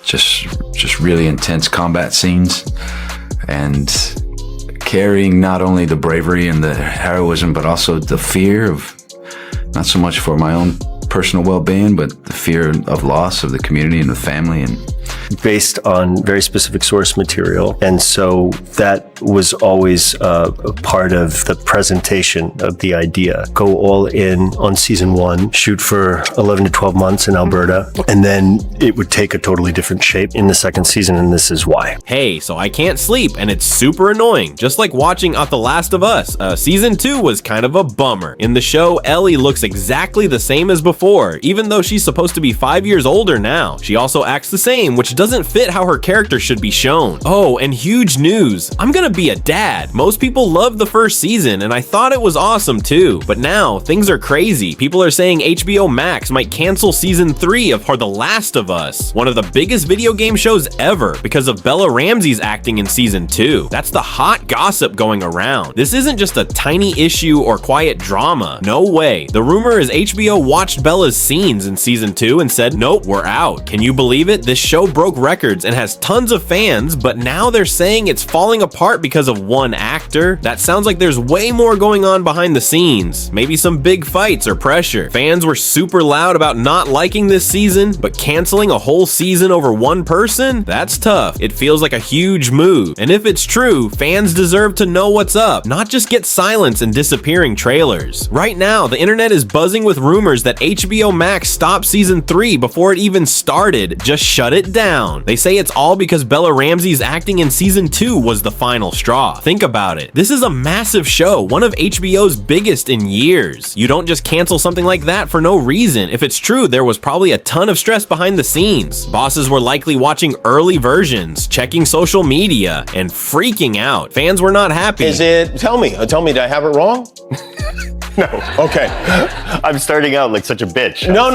just really intense combat scenes, and carrying not only the bravery and the heroism, but also the fear of, not so much for my own personal well-being, but the fear of loss of the community and the family, and based on very specific source material. And so that was always a part of the presentation of the idea. Go all in on season 1, shoot for 11 to 12 months in Alberta, and then it would take a totally different shape in the second season, and this is why. Hey, so I can't sleep, and it's super annoying, just like watching The Last of Us. Season 2 was kind of a bummer. In the show, Ellie looks exactly the same as before, even though she's supposed to be 5 years older now. She also acts the same, which doesn't fit how her character should be shown. Oh, and huge news. I'm gonna be a dad. Most people loved the first season, and I thought it was awesome too. But now, things are crazy. People are saying HBO Max might cancel season 3 of The Last of Us, one of the biggest video game shows ever, because of Bella Ramsey's acting in season 2. That's the hot gossip going around. This isn't just a tiny issue or quiet drama. No way. The rumor is HBO watched Bella's scenes in season 2 and said, nope, we're out. Can you believe it? This show broke records and has tons of fans, but now they're saying it's falling apart because of one actor. That sounds like there's way more going on behind the scenes. Maybe some big fights or pressure. Fans were super loud about not liking this season, but canceling a whole season over one person? That's tough. It feels like a huge move. And if it's true, fans deserve to know what's up, not just get silence and disappearing trailers. Right now, the internet is buzzing with rumors that HBO Max stopped season 3 before it even started. Just shut it down. They say it's all because Bella Ramsey's acting in season 2 was the final straw. Think about it. This is a massive show, one of HBO's biggest in years. You don't just cancel something like that for no reason. If it's true, there was probably a ton of stress behind the scenes. Bosses were likely watching early versions, checking social media, and freaking out. Fans were not happy. Tell me, did I have it wrong? No. Okay. I'm starting out like such a bitch. No.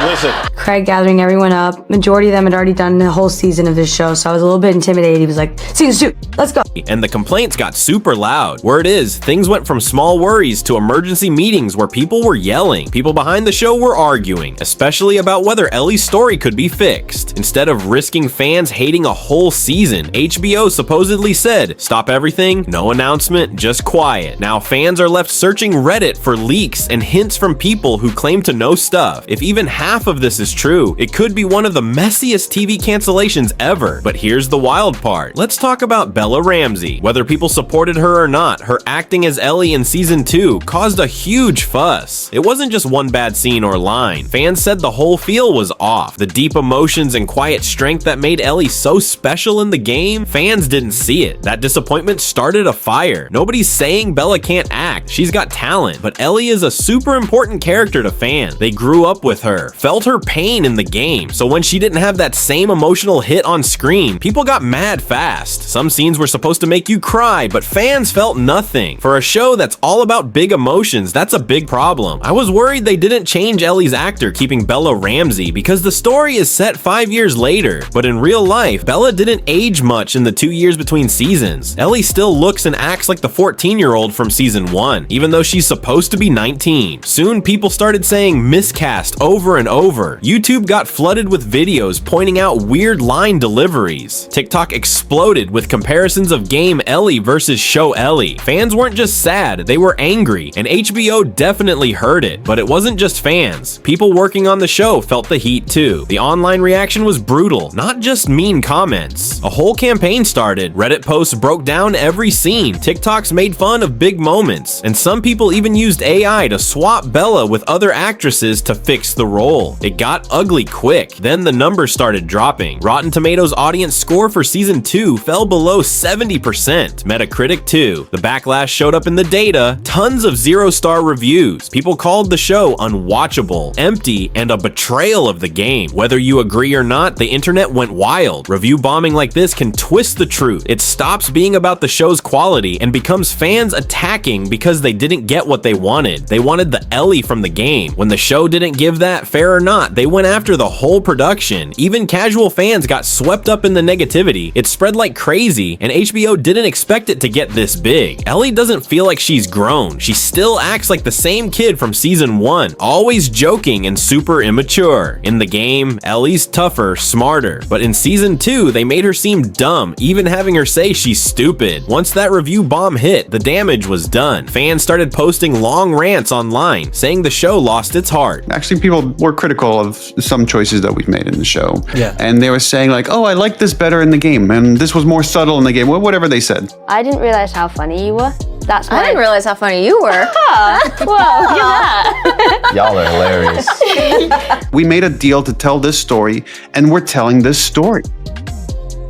Listen. Craig gathering everyone up. Majority of them had already done the whole season of this show, so I was a little bit intimidated. He was like, season 2, let's go. And the complaints got super loud. Word is, things went from small worries to emergency meetings where people were yelling. People behind the show were arguing, especially about whether Ellie's story could be fixed. Instead of risking fans hating a whole season, HBO supposedly said, stop everything, no announcement, just quiet. Now fans are left searching Reddit for leaks and hints from people who claim to know stuff. If even half of this is true, it could be one of the messiest TV cancellations ever. But here's the wild part. Let's talk about Bella Ramsey. Whether people supported her or not, her acting as Ellie in season 2 caused a huge fuss. It wasn't just one bad scene or line. Fans said the whole feel was off. The deep emotions and quiet strength that made Ellie so special in the game, fans didn't see it. That disappointment started a fire. Nobody's saying Bella can't act. She's got talent, but Ellie is a super important character to fans. They grew up with her, felt her pain in the game, so when she didn't have that same emotional hit on screen, people got mad fast. Some scenes were supposed to make you cry, but fans felt nothing. For a show that's all about big emotions, that's a big problem. I was worried they didn't change Ellie's actor, keeping Bella Ramsey, because the story is set 5 years later, but in real life, Bella didn't age much in the 2 years between seasons. Ellie still looks and acts like the 14-year-old from season 1, even though she's supposed to be 19. Soon, people started saying miscast over and over. YouTube got flooded with videos pointing out weird line deliveries. TikTok exploded with comparisons of game Ellie versus show Ellie. Fans weren't just sad, they were angry, and HBO definitely heard it. But it wasn't just fans. People working on the show felt the heat too. The online reaction was brutal, not just mean comments. A whole campaign started. Reddit posts broke down every scene. TikToks made fun of big moments, and some people even used AI to swap Bella with other actresses to fix the role. It got ugly quick. Then the numbers started dropping. Rotten Tomatoes audience score for season 2 fell below 70%. Metacritic too. The backlash showed up in the data. Tons of 0-star reviews. People called the show unwatchable, empty, and a betrayal of the game. Whether you agree or not, the internet went wild. Review bombing like this can twist the truth. It stops being about the show's quality and becomes fans attacking because they didn't get what they wanted. They wanted the Ellie from the game. When the show didn't give that, fair or not, they went after the whole production. Even casual fans got swept up in the negativity. It spread like crazy, and HBO didn't expect it to get this big. Ellie doesn't feel like she's grown. She still acts like the same kid from season 1, always joking and super immature. In the game, Ellie's tough tougher, smarter. But in season 2, they made her seem dumb, even having her say she's stupid. Once that review bomb hit, the damage was done. Fans started posting long rants online, saying the show lost its heart. Actually, people were critical of some choices that we've made in the show. Yeah. And they were saying like, oh, I like this better in the game, and this was more subtle in the game, whatever they said. I didn't realize how funny you were. That's why I didn't realize how funny you were. Whoa, look at that. Y'all are hilarious. We made a deal to tell this story, and we're telling this story.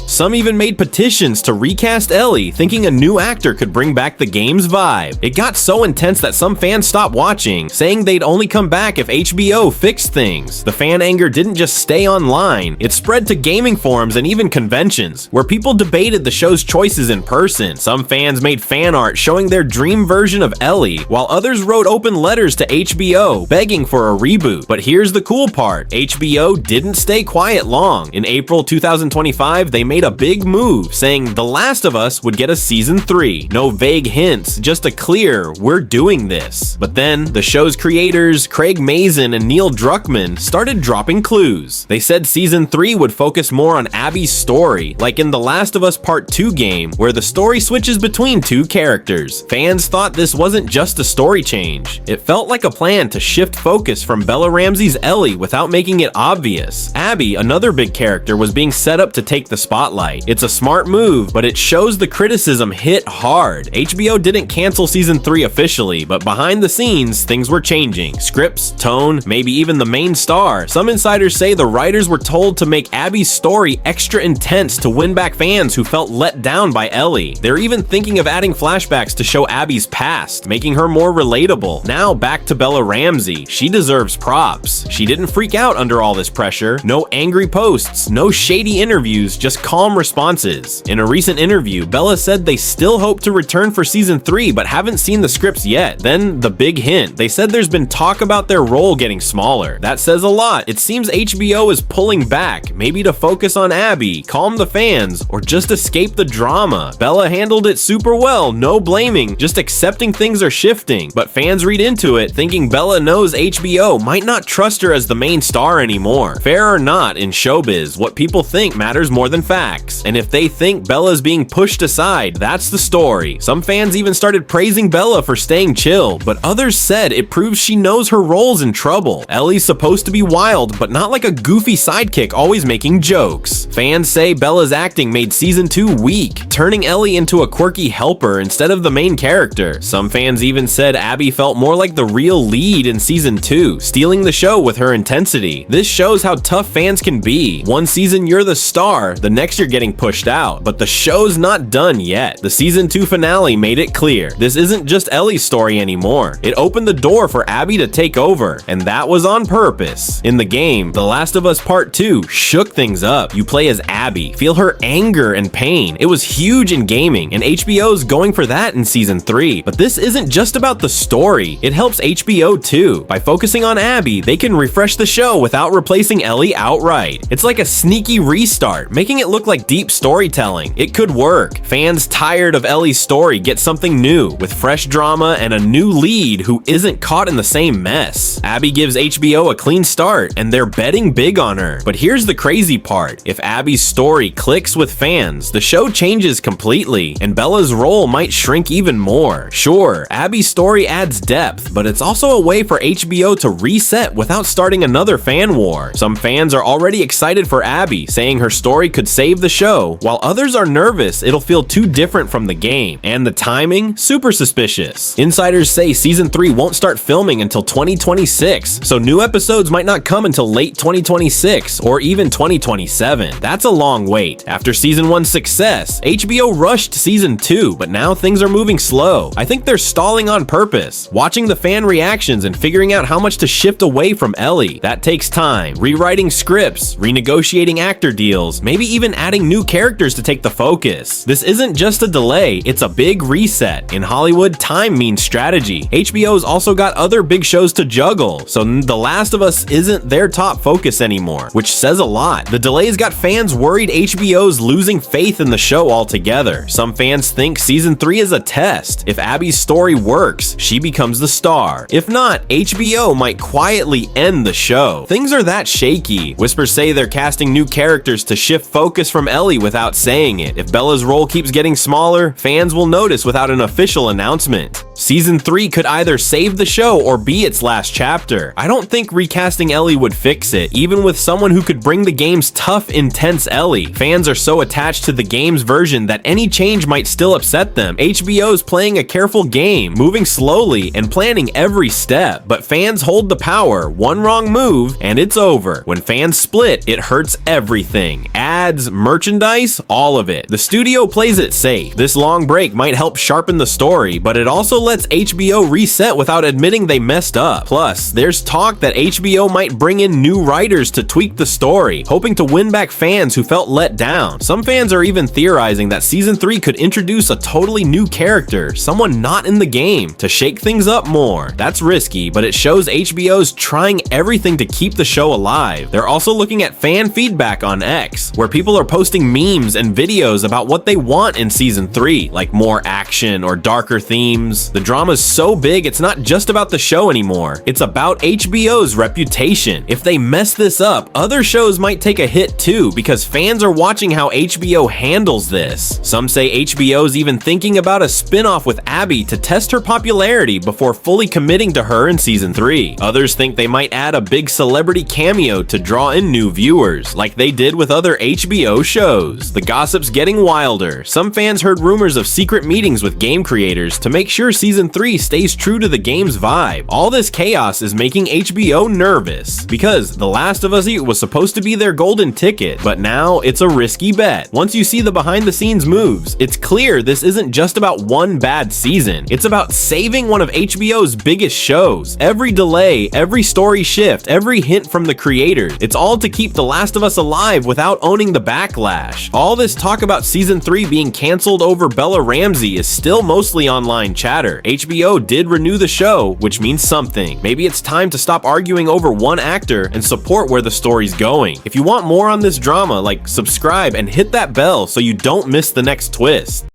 Some even made petitions to recast Ellie, thinking a new actor could bring back the game's vibe. It got so intense that some fans stopped watching, saying they'd only come back if HBO fixed things. The fan anger didn't just stay online, it spread to gaming forums and even conventions, where people debated the show's choices in person. Some fans made fan art showing their dream version of Ellie, while others wrote open letters to HBO, begging for a reboot. But here's the cool part, HBO didn't stay quiet long. In April 2025, they made a big move, saying The Last of Us would get a season 3. No vague hints, just a clear, we're doing this. But then, the show's creators, Craig Mazin and Neil Druckmann, started dropping clues. They said season 3 would focus more on Abby's story, like in The Last of Us Part 2 game, where the story switches between two characters. Fans thought this wasn't just a story change. It felt like a plan to shift focus from Bella Ramsey's Ellie without making it obvious. Abby, another big character, was being set up to take the spotlight. It's a smart move, but it shows the criticism hit hard. HBO didn't cancel season 3 officially, but behind the scenes, things were changing. Scripts, tone, maybe even the main star. Some insiders say the writers were told to make Abby's story extra intense to win back fans who felt let down by Ellie. They're even thinking of adding flashbacks to show Abby's past, making her more relatable. Now back to Bella Ramsey. She deserves props. She didn't freak out under all this pressure. No angry posts, no shady interviews, just calm responses. In a recent interview, Bella said they still hope to return for season 3 but haven't seen the scripts yet. Then the big hint, they said there's been talk about their role getting smaller. That says a lot. It seems HBO is pulling back, maybe to focus on Abby, calm the fans, or just escape the drama. Bella handled it super well, no blaming, just accepting things are shifting. But fans read into it thinking Bella knows HBO might not trust her as the main star anymore. Fair or not, in showbiz, what people think matters more than facts. And if they think Bella's being pushed aside, that's the story. Some fans even started praising Bella for staying chill, but others said it proves she knows her role's in trouble. Ellie's supposed to be wild, but not like a goofy sidekick always making jokes. Fans say Bella's acting made season 2 weak, turning Ellie into a quirky helper instead of the main character. Some fans even said Abby felt more like the real lead in season 2, stealing the show with her intensity. This shows how tough fans can be. One season you're the star, the next you're getting pushed out. But the show's not done yet. The season 2 finale made it clear. This isn't just Ellie's story anymore. It opened the door for Abby to take over, and that was on purpose. In the game, The Last of Us Part 2 shook things up. You play as Abby, feel her anger and pain. It was huge in gaming, and HBO's going for that in season 3. But this isn't just about the story. It helps HBO too. By focusing on Abby, they can refresh the show without replacing Ellie outright. It's like a sneaky restart, making it look like deep storytelling. It could work. Fans tired of Ellie's story get something new, with fresh drama and a new lead who isn't caught in the same mess. Abby gives HBO a clean start, and they're betting big on her. But here's the crazy part. If Abby's story clicks with fans, the show changes completely, and Bella's role might shrink even more. Sure, Abby's story adds depth, but it's also a way for HBO to reset without starting another fan war. Some fans are already excited for Abby, saying her story could save the show, while others are nervous it'll feel too different from the game. And the timing? Super suspicious. Insiders say season 3 won't start filming until 2026, so new episodes might not come until late 2026 or even 2027. That's a long wait. After season 1's success, HBO rushed season 2, but now things are moving slow. I think they're stalling on purpose, watching the fan reactions and figuring out how much to shift away from Ellie. That takes time. Rewriting scripts, renegotiating actor deals, maybe even adding new characters to take the focus. This isn't just a delay, it's a big reset. In Hollywood, time means strategy. HBO's also got other big shows to juggle, so The Last of Us isn't their top focus anymore, which says a lot. The delays got fans worried HBO's losing faith in the show altogether. Some fans think season 3 is a test. If Abby's story works, she becomes the star. If not, HBO might quietly end the show. Things are that shaky. Whispers say they're casting new characters to shift focus from Ellie without saying it. If Bella's role keeps getting smaller, fans will notice without an official announcement. Season 3 could either save the show or be its last chapter. I don't think recasting Ellie would fix it, even with someone who could bring the game's tough, intense Ellie. Fans are so attached to the game's version that any change might still upset them. HBO's playing a careful game, moving slowly and planning every step, but fans hold the power. One wrong move and it's over. When fans split, it hurts everything. Ads, merchandise, all of it. The studio plays it safe. This long break might help sharpen the story, but it also lets HBO reset without admitting they messed up. Plus, there's talk that HBO might bring in new writers to tweak the story, hoping to win back fans who felt let down. Some fans are even theorizing that season 3 could introduce a totally new character, someone not in the game, to shake things up more. That's risky, but it shows HBO's trying everything to keep the show alive. They're also looking at fan feedback on X, where people are posting memes and videos about what they want in season 3, like more action or darker themes. The drama's so big, it's not just about the show anymore. It's about HBO's reputation. If they mess this up, other shows might take a hit too, because fans are watching how HBO handles this. Some say HBO's even thinking about a spin-off with Abby to test her popularity before fully committing to her in season 3. Others think they might add a big celebrity cameo to draw in new viewers, like they did with other HBO shows. The gossip's getting wilder. Some fans heard rumors of secret meetings with game creators to make sure season 3 stays true to the game's vibe. All this chaos is making HBO nervous, because The Last of Us was supposed to be their golden ticket, but now it's a risky bet. Once you see the behind-the-scenes moves, it's clear this isn't just about one bad season. It's about saving one of HBO's biggest shows. Every delay, every story shift, every hint from the creators, it's all to keep The Last of Us alive without owning the backlash. All this talk about season 3 being canceled over Bella Ramsey is still mostly online chatter. HBO did renew the show, which means something. Maybe it's time to stop arguing over one actor and support where the story's going. If you want more on this drama, subscribe and hit that bell so you don't miss the next twist.